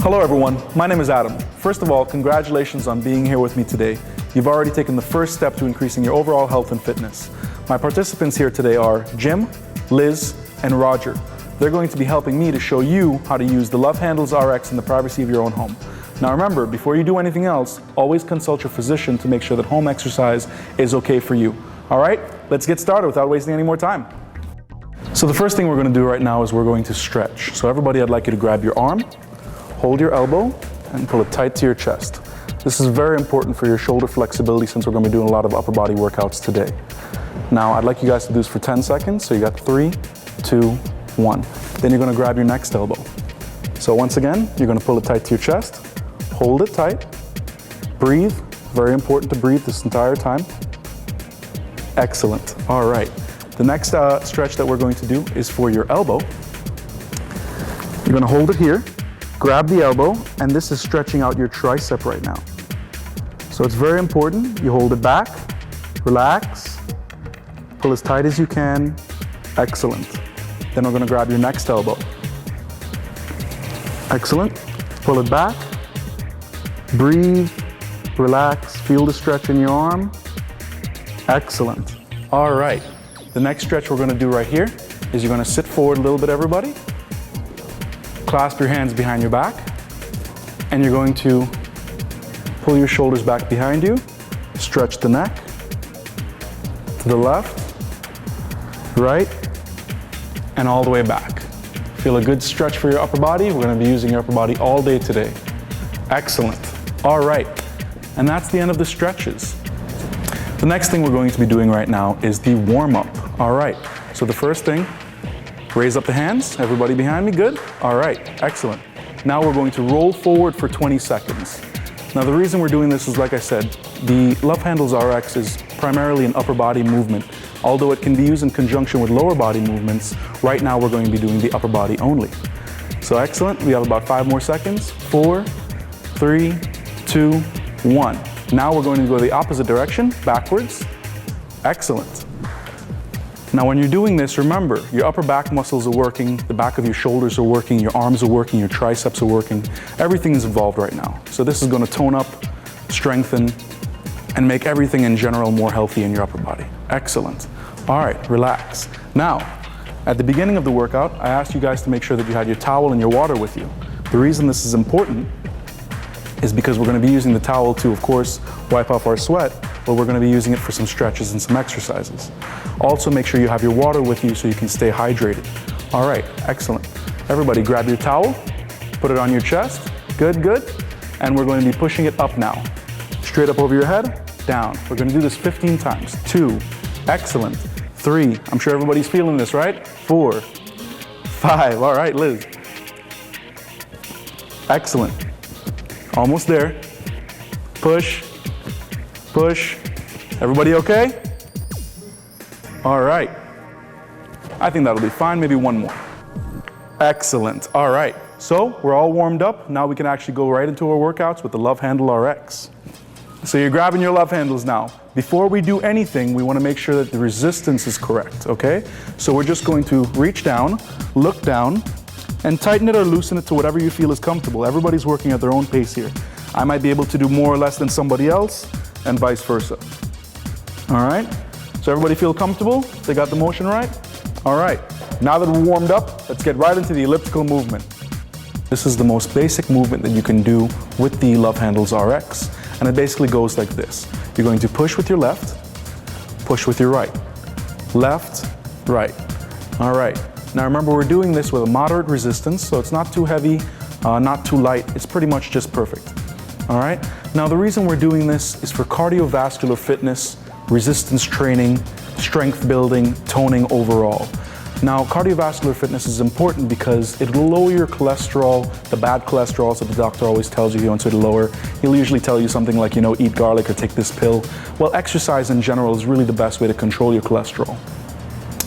Hello everyone, my name is Adam. First of all, congratulations on being here with me today. You've already taken the first step to increasing your overall health and fitness. My participants here today are Jim, Liz, and Roger. They're going to be helping me to show you how to use the Love Handles RX in the privacy of your own home. Now remember, before you do anything else, always consult your physician to make sure that home exercise is okay for you. All right, let's get started without wasting any more time. So the first thing we're going to do right now is we're going to stretch. So everybody, I'd like you to grab your arm, hold your elbow, and pull it tight to your chest. This is very important for your shoulder flexibility since we're going to be doing a lot of upper body workouts today. Now I'd like you guys to do this for 10 seconds. So you got 3, 2, 1. Then you're going to grab your next elbow. So once again, you're going to pull it tight to your chest, hold it tight, breathe. Very important to breathe this entire time. Excellent. All right. The next stretch that we're going to do is for your elbow. You're going to hold it here, grab the elbow, and this is stretching out your tricep right now. So it's very important. You hold it back, relax, pull as tight as you can. Excellent. Then we're going to grab your next elbow. Excellent. Pull it back, breathe, relax, feel the stretch in your arm. Excellent. All right. The next stretch we're going to do right here is you're going to sit forward a little bit, everybody. Clasp your hands behind your back, and you're going to pull your shoulders back behind you, stretch the neck to the left, right, and all the way back. Feel a good stretch for your upper body. We're going to be using your upper body all day today. Excellent. All right, and that's the end of the stretches. The next thing we're going to be doing right now is the warm-up. All right, so the first thing, raise up the hands. Everybody behind me, good? All right, excellent. Now we're going to roll forward for 20 seconds. Now the reason we're doing this is, like I said, the Love Handles RX is primarily an upper body movement. Although it can be used in conjunction with lower body movements, right now we're going to be doing the upper body only. So excellent, we have about 5 more seconds. 4, 3, 2, 1. Now we're going to go the opposite direction, backwards. Excellent. Now when you're doing this, remember, your upper back muscles are working, the back of your shoulders are working, your arms are working, your triceps are working. Everything is involved right now. So this is going to tone up, strengthen, and make everything in general more healthy in your upper body. Excellent. All right, relax. Now, at the beginning of the workout, I asked you guys to make sure that you had your towel and your water with you. The reason this is important is because we're going to be using the towel to, of course, wipe off our sweat, but we're going to be using it for some stretches and some exercises. Also, make sure you have your water with you so you can stay hydrated. All right, excellent. Everybody grab your towel, put it on your chest. Good, good. And we're going to be pushing it up now. Straight up over your head, down. We're going to do this 15 times. 2, excellent. 3, I'm sure everybody's feeling this, right? 4, 5, all right, Liz. Excellent. Almost there. Push, push. Everybody okay? All right. I think that'll be fine, maybe one more. Excellent, all right. So we're all warmed up. Now we can actually go right into our workouts with the Love Handle RX. So you're grabbing your love handles now. Before we do anything, we want to make sure that the resistance is correct, okay? So we're just going to reach down, look down, and tighten it or loosen it to whatever you feel is comfortable. Everybody's working at their own pace here. I might be able to do more or less than somebody else, and vice versa. All right? So everybody feel comfortable? They got the motion right? All right. Now that we're warmed up, let's get right into the elliptical movement. This is the most basic movement that you can do with the Love Handles RX. And it basically goes like this. You're going to push with your left, push with your right. Left, right. All right. Now remember, we're doing this with a moderate resistance, so it's not too heavy, not too light. It's pretty much just perfect. All right. Now the reason we're doing this is for cardiovascular fitness, resistance training, strength building, toning overall. Now, cardiovascular fitness is important because it'll lower your cholesterol, the bad cholesterol, so the doctor always tells you he wants it to lower. He'll usually tell you something like, eat garlic or take this pill. Well, exercise in general is really the best way to control your cholesterol.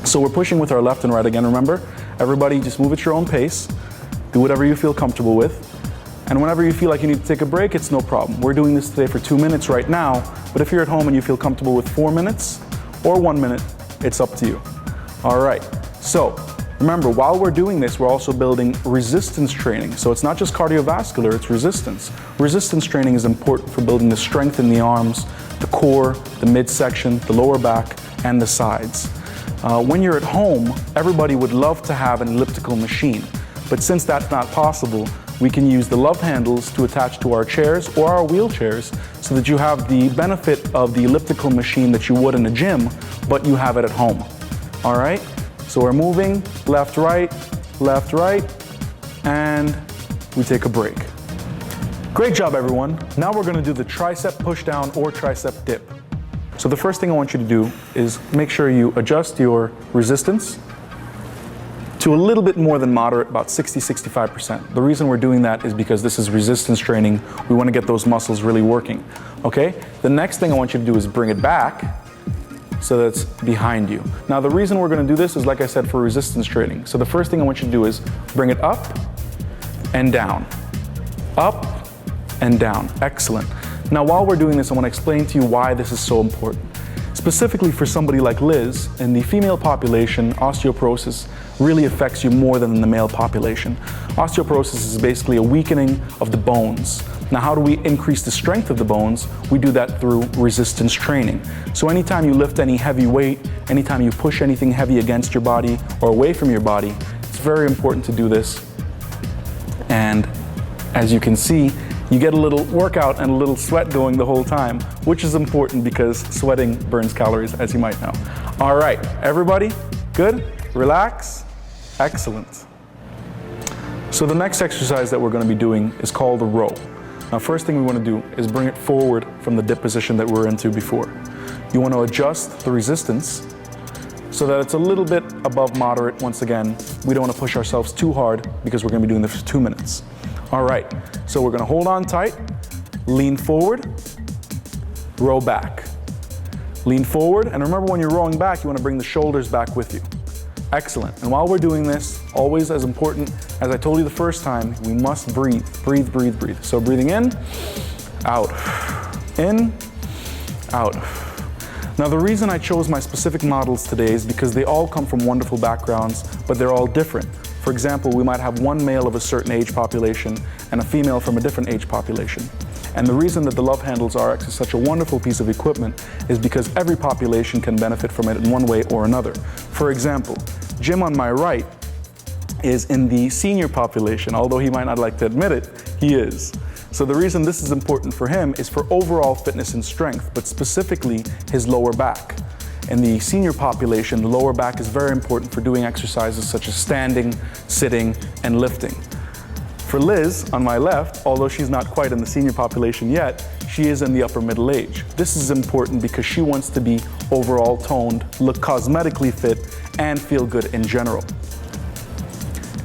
So we're pushing with our left and right again, remember? Everybody just move at your own pace. Do whatever you feel comfortable with. And whenever you feel like you need to take a break, it's no problem. We're doing this today for 2 minutes right now, but if you're at home and you feel comfortable with 4 minutes or 1 minute, it's up to you. All right. So Remember, while we're doing this, we're also building resistance training. So it's not just cardiovascular, it's resistance. Resistance training is important for building the strength in the arms, the core, the midsection, the lower back, and the sides. When you're at home, everybody would love to have an elliptical machine. But since that's not possible, we can use the love handles to attach to our chairs or our wheelchairs so that you have the benefit of the elliptical machine that you would in a gym, but you have it at home. All right? So we're moving left, right, and we take a break. Great job, everyone. Now we're gonna do the tricep push down or tricep dip. So the first thing I want you to do is make sure you adjust your resistance to a little bit more than moderate, about 60-65%. The reason we're doing that is because this is resistance training. We want to get those muscles really working, okay? The next thing I want you to do is bring it back so that it's behind you. Now the reason we're going to do this is, like I said, for resistance training. So the first thing I want you to do is bring it up and down. Up and down. Excellent. Now while we're doing this, I want to explain to you why this is so important. Specifically for somebody like Liz, in the female population, osteoporosis really affects you more than in the male population. Osteoporosis is basically a weakening of the bones. Now, how do we increase the strength of the bones? We do that through resistance training. So anytime you lift any heavy weight, anytime you push anything heavy against your body or away from your body, it's very important to do this. And as you can see, you get a little workout and a little sweat going the whole time, which is important because sweating burns calories, as you might know. All right, everybody, good? Relax. Excellent. So the next exercise that we're going to be doing is called a row. Now, first thing we want to do is bring it forward from the dip position that we're into before. You want to adjust the resistance so that it's a little bit above moderate. Once again, we don't want to push ourselves too hard because we're going to be doing this for 2 minutes. All right, so we're going to hold on tight, lean forward, row back. Lean forward, and remember when you're rowing back, you want to bring the shoulders back with you. Excellent. And while we're doing this, always as important as I told you the first time, we must breathe, breathe, breathe, breathe. So breathing in, out, in, out. Now the reason I chose my specific models today is because they all come from wonderful backgrounds, but they're all different. For example, we might have one male of a certain age population and a female from a different age population. And the reason that the Love Handles RX is such a wonderful piece of equipment is because every population can benefit from it in one way or another. For example, Jim on my right is in the senior population, although he might not like to admit it, he is. So the reason this is important for him is for overall fitness and strength, but specifically his lower back. In the senior population, the lower back is very important for doing exercises such as standing, sitting, and lifting. For Liz, on my left, although she's not quite in the senior population yet, she is in the upper middle age. This is important because she wants to be overall toned, look cosmetically fit, and feel good in general.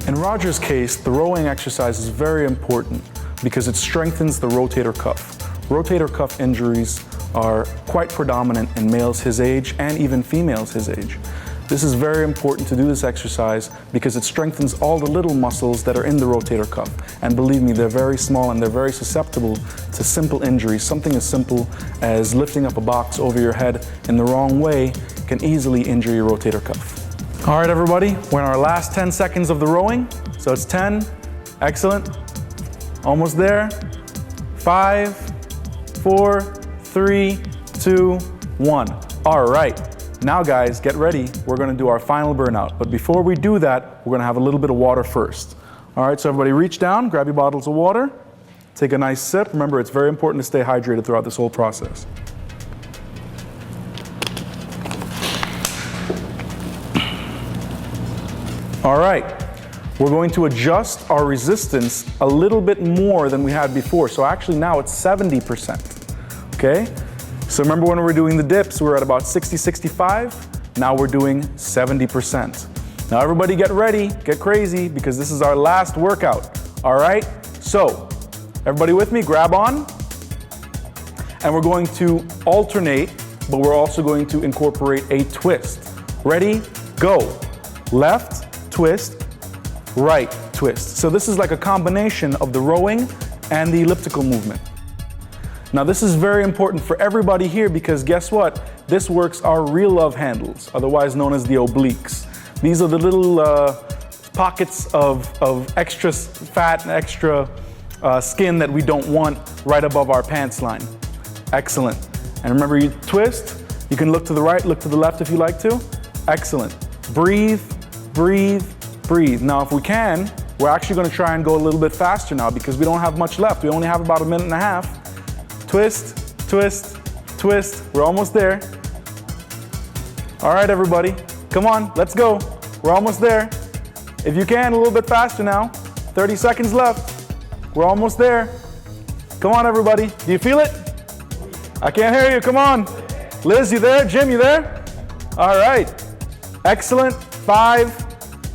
In Roger's case, the rowing exercise is very important because it strengthens the rotator cuff. Rotator cuff injuries are quite predominant in males his age and even females his age. This is very important to do this exercise because it strengthens all the little muscles that are in the rotator cuff. And believe me, they're very small and they're very susceptible to simple injuries. Something as simple as lifting up a box over your head in the wrong way can easily injure your rotator cuff. All right, everybody, we're in our last 10 seconds of the rowing. So it's 10, excellent, almost there. 5, 4, 3, 2, 1. All right. Now guys, get ready. We're gonna do our final burnout. But before we do that, we're gonna have a little bit of water first. All right, so everybody reach down, grab your bottles of water, take a nice sip. Remember, it's very important to stay hydrated throughout this whole process. All right, we're going to adjust our resistance a little bit more than we had before. So actually now it's 70%, okay? So remember when we were doing the dips, we were at about 60-65. Now we're doing 70%. Now everybody get ready, get crazy, because this is our last workout. All right? So, everybody with me, grab on. And we're going to alternate, but we're also going to incorporate a twist. Ready? Go. Left, twist, right, twist. So this is like a combination of the rowing and the elliptical movement. Now this is very important for everybody here because guess what? This works our real love handles, otherwise known as the obliques. These are the little pockets of extra fat and extra skin that we don't want right above our pants line. Excellent. And remember, you twist. You can look to the right, look to the left if you like to. Excellent. Breathe, breathe, breathe. Now, if we can, we're actually going to try and go a little bit faster now because we don't have much left. We only have about 1.5 minutes. Twist, twist, twist. We're almost there. All right, everybody. Come on, let's go. We're almost there. If you can, a little bit faster now. 30 seconds left. We're almost there. Come on, everybody. Do you feel it? I can't hear you. Come on. Liz, you there? Jim, you there? All right. Excellent. 5,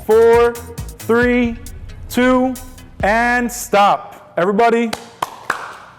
4, 3, 2, and stop. Everybody,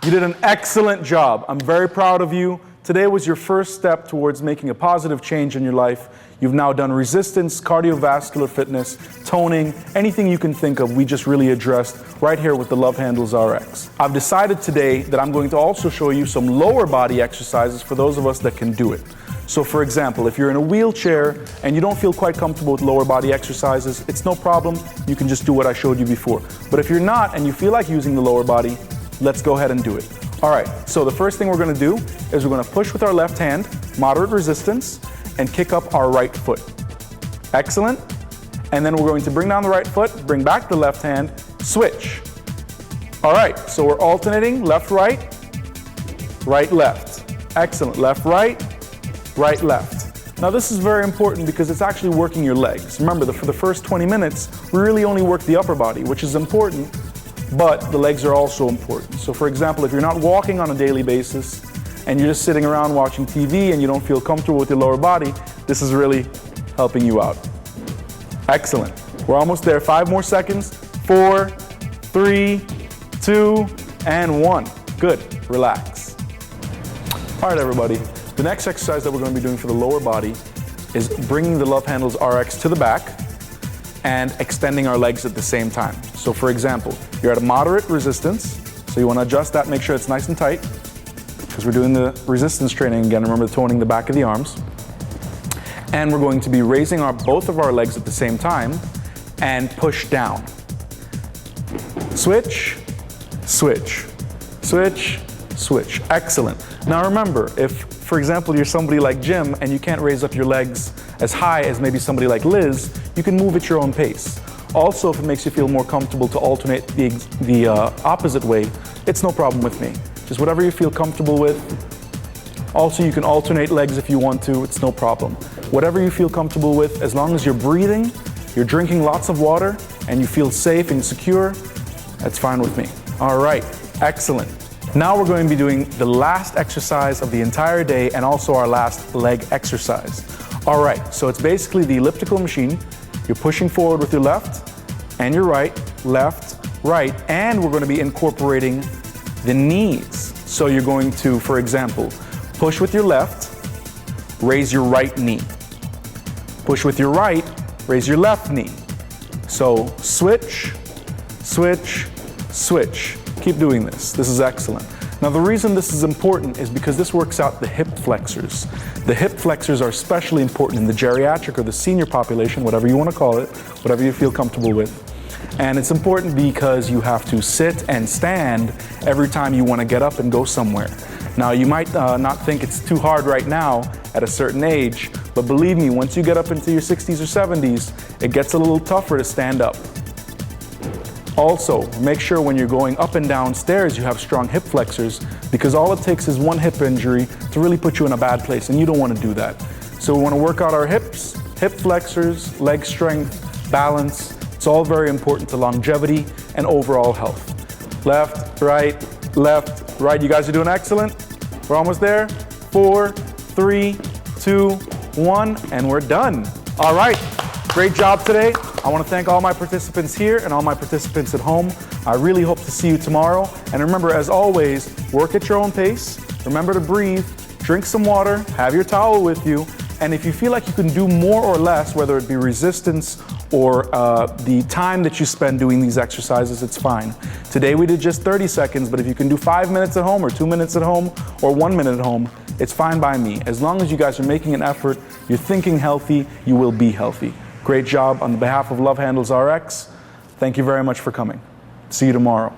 you did an excellent job. I'm very proud of you. Today was your first step towards making a positive change in your life. You've now done resistance, cardiovascular fitness, toning, anything you can think of, we just really addressed right here with the Love Handles RX. I've decided today that I'm going to also show you some lower body exercises for those of us that can do it. So for example, if you're in a wheelchair and you don't feel quite comfortable with lower body exercises, it's no problem. You can just do what I showed you before. But if you're not and you feel like using the lower body, let's go ahead and do it. All right, so the first thing we're gonna do is we're gonna push with our left hand, moderate resistance, and kick up our right foot. Excellent. And then we're going to bring down the right foot, bring back the left hand, switch. All right, so we're alternating left, right, right, left. Excellent, left, right, right, left. Now this is very important because it's actually working your legs. Remember, for the first 20 minutes, we really only work the upper body, which is important, but the legs are also important. So for example, if you're not walking on a daily basis and you're just sitting around watching TV and you don't feel comfortable with your lower body, this is really helping you out. Excellent. We're almost there. 5 more seconds. 4, 3, 2, and 1. Good. Relax. All right, everybody. The next exercise that we're going to be doing for the lower body is bringing the Love Handles RX to the back and extending our legs at the same time. So for example, you're at a moderate resistance, so you want to adjust that, make sure it's nice and tight, because we're doing the resistance training again. Remember, toning the back of the arms. And we're going to be raising both of our legs at the same time and push down. Switch, switch, switch, switch. Excellent. Now remember, if, for example, you're somebody like Jim and you can't raise up your legs as high as maybe somebody like Liz, you can move at your own pace. Also, if it makes you feel more comfortable to alternate the opposite way, it's no problem with me. Just whatever you feel comfortable with. Also, you can alternate legs if you want to, it's no problem. Whatever you feel comfortable with, as long as you're breathing, you're drinking lots of water, and you feel safe and secure, that's fine with me. All right, excellent. Now we're going to be doing the last exercise of the entire day and also our last leg exercise. All right, so it's basically the elliptical machine. You're pushing forward with your left and your right, left, right, and we're going to be incorporating the knees. So you're going to, for example, push with your left, raise your right knee. Push with your right, raise your left knee. So switch, switch, switch. Keep doing this. This is excellent. Now the reason this is important is because this works out the hip flexors. The hip flexors are especially important in the geriatric or the senior population, whatever you want to call it, whatever you feel comfortable with. And it's important because you have to sit and stand every time you want to get up and go somewhere. Now you might not think it's too hard right now at a certain age, but believe me, once you get up into your 60s or 70s, it gets a little tougher to stand up. Also, make sure when you're going up and down stairs you have strong hip flexors, because all it takes is one hip injury to really put you in a bad place, and you don't want to do that. So we want to work out our hips, hip flexors, leg strength, balance. It's all very important to longevity and overall health. Left, right, left, right. You guys are doing excellent. We're almost there. 4, 3, 2, 1, and we're done. All right, great job today. I want to thank all my participants here and all my participants at home. I really hope to see you tomorrow. And remember, as always, work at your own pace. Remember to breathe, drink some water, have your towel with you. And if you feel like you can do more or less, whether it be resistance or the time that you spend doing these exercises, it's fine. Today we did just 30 seconds, but if you can do 5 minutes at home or 2 minutes at home or 1 minute at home, it's fine by me. As long as you guys are making an effort, you're thinking healthy, you will be healthy. Great job on behalf of Love Handles RX. Thank you very much for coming. See you tomorrow.